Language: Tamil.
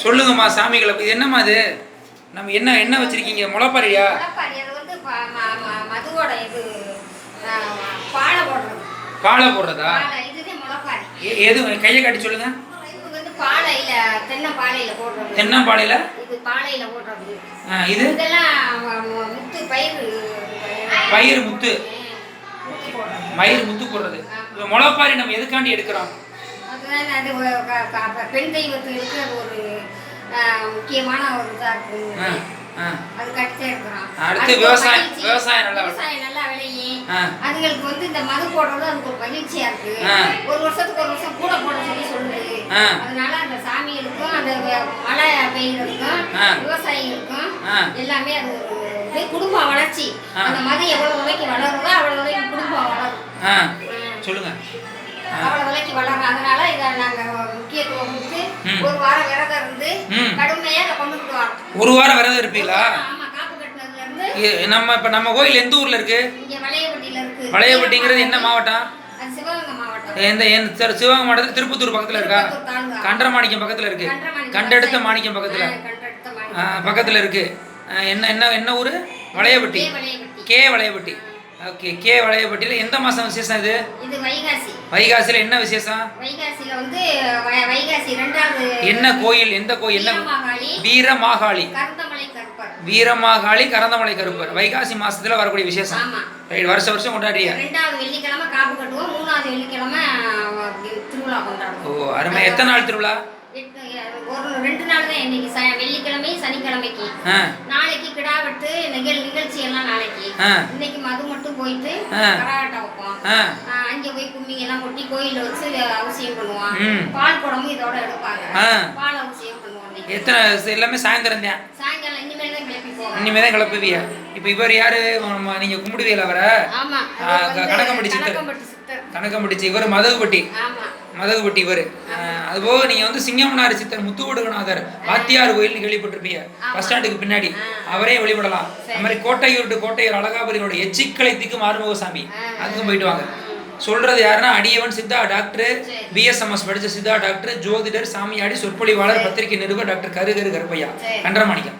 சொல்லுங்கம்மா சாமிகளை. இது என்னம்மா இது? நம்ம என்ன வச்சிருக்கீங்க? முளைப்பாரியா? மதுவோட இது பாலை போடுறது. பாலை போடுறதா? இதுதான் முளைப்பாரி. எது கையை காட்டி சொல்லுங்க. இது வந்து பாலையில தென்னம்பாலையில போடுறது. தென்னம்பாலையில? இது பாலையில போடுறது. இது இதெல்லாம் முத்து பயிர் முத்து. மயிர் முத்து போடுறது. முளைப்பாரி நம்ம எதுக்காண்டி எடுக்கிறோம்? அதுதான் அது பெண் தெய்வத்துக்கு ஒரு முக்கியமான ஒரு இதா இருக்கு. அது கட்டி எடுக்கிறோம். அடுத்து விவசாயம் நல்லா விளையும். அதுங்களுக்கு வந்து இந்த மது போடுறது அதுக்கு ஒரு மகிழ்ச்சியா இருக்கு. ஒரு வருஷத்துக்கு ஒரு வருஷம் கூட போட சொல்லுது. அதனால அந்த சாமிகளுக்கும் அந்த மழை பெய்யறதுக்கும் விவசாயிகளுக்கும் எல்லாமே அது ஒரு குடும்ப வளர்ச்சி. அந்த மது எவ்வளவு விலைக்கு வளருதோ அவ்வளவு விலைக்கு குடும்பம் வளரும். சொல்லுங்க. அவ்வளவு விலைக்கு வளரும். அதனால இதை நாங்க முக்கியத்துவம் கொடுத்து ஒரு வாரம் விரதம் இருந்து கடுமையா அதை கொண்டுட்டு வரோம். ஒரு வாரம் விரதம் இருப்பீங்களா? ஆமா, காப்பு கட்டினதுல இருந்து. நம்ம கோயில் எந்த ஊர்ல இருக்கு? இங்க வளையப்பட்டியில இருக்கு. வளையப்பட்டிங்கிறது என்ன மாவட்டம்? அது சிவகங்கை மாவட்டம். எந்த சிவகங்கை மாவட்டத்தில் திருப்பத்தூர் பக்கத்துல இருக்கா? கண்டமாணிக்கம் பக்கத்துல இருக்கு. கண்டெடுத்த மாணிக்கம் பக்கத்துல இருக்கு. என்ன ஊரு? Valayappatti. K Valayappatti. Okay. K வளையப்பட்டியில் எந்த மாதம் விசேஷம் இது? இது வைகாசி. வைகாசியில் என்ன விசேஷம்? வைகாசியில் வந்து வைகாசி 2வது. என்ன கோயில்? எந்த கோயில்? வீரமாகாளி. கரந்தமலை கருப்பர். வைகாசி மாசத்துல வரக்கூடிய விசேஷம். வருஷம் கொண்டாடியா? 2வது வெள்ளிக்கிழமை காப்பு கட்டுவோம். 3வது வெள்ளிக்கிழமை திருவிழா கொண்டாடுவோம். ஓ அருமை. எத்தனை நாள் திருவிழா? ஒரு 2 நாள் தான். இன்னைக்கு வெள்ளிக்கிழமை சனிக்கிழமைக்கு. நாளைக்கு கிடா வெட்டு நிகழ்ச்சி எல்லாம் நாளைக்கு. இன்னைக்கு மது மட்டும் போயிட்டு கரகாட்டம் வைப்போம். அங்கே போய் கும்மி எல்லாம் கொட்டி கோயில வச்சு அவசியம் பண்ணுவோம். பால் குடமும் இதோட எடுப்பாங்க. பால் அவசியம் பண்ணுவோம். எத்தனை? எல்லாமே சாயந்தரம் தான். சாயங்காலம் இனிமேல் தான் கிளப்பிப்போம். இனிமே தான் கிளப்புவியா? இப்போ இவர் யாரு? நீங்க கும்பிடுவீங்களா அவரை? ஆமா, கணக்கம்பட்டி சித்தர். இவர் மதகுபட்டி. இவர். அதுபோக நீங்க வந்து சிங்கமனார் சித்தர் முத்துவடுகநாதர் வாத்தியார் கோயில் கேள்விப்பட்டிருப்பீங்க. பஸ் ஸ்டாண்டுக்கு பின்னாடி. அவரே வழிபடலாம். அது மாதிரி கோட்டையூர் அழகாபுரியோட எச்சிக்கலை திக்கும் ஆறுமுகசாமி, அதுக்கும் போயிட்டு வாங்க. சொல்றது யாருன்னா அடியவன் சித்தா டாக்டர், பிஎஸ்எம்எஸ் படிச்ச சித்தா டாக்டர், ஜோதிடர், சாமியாடி, சொற்பொழிவாளர், பத்திரிகை நிருபர் டாக்டர் கரு கருப்பையா, கண்டமாணிக்கம்.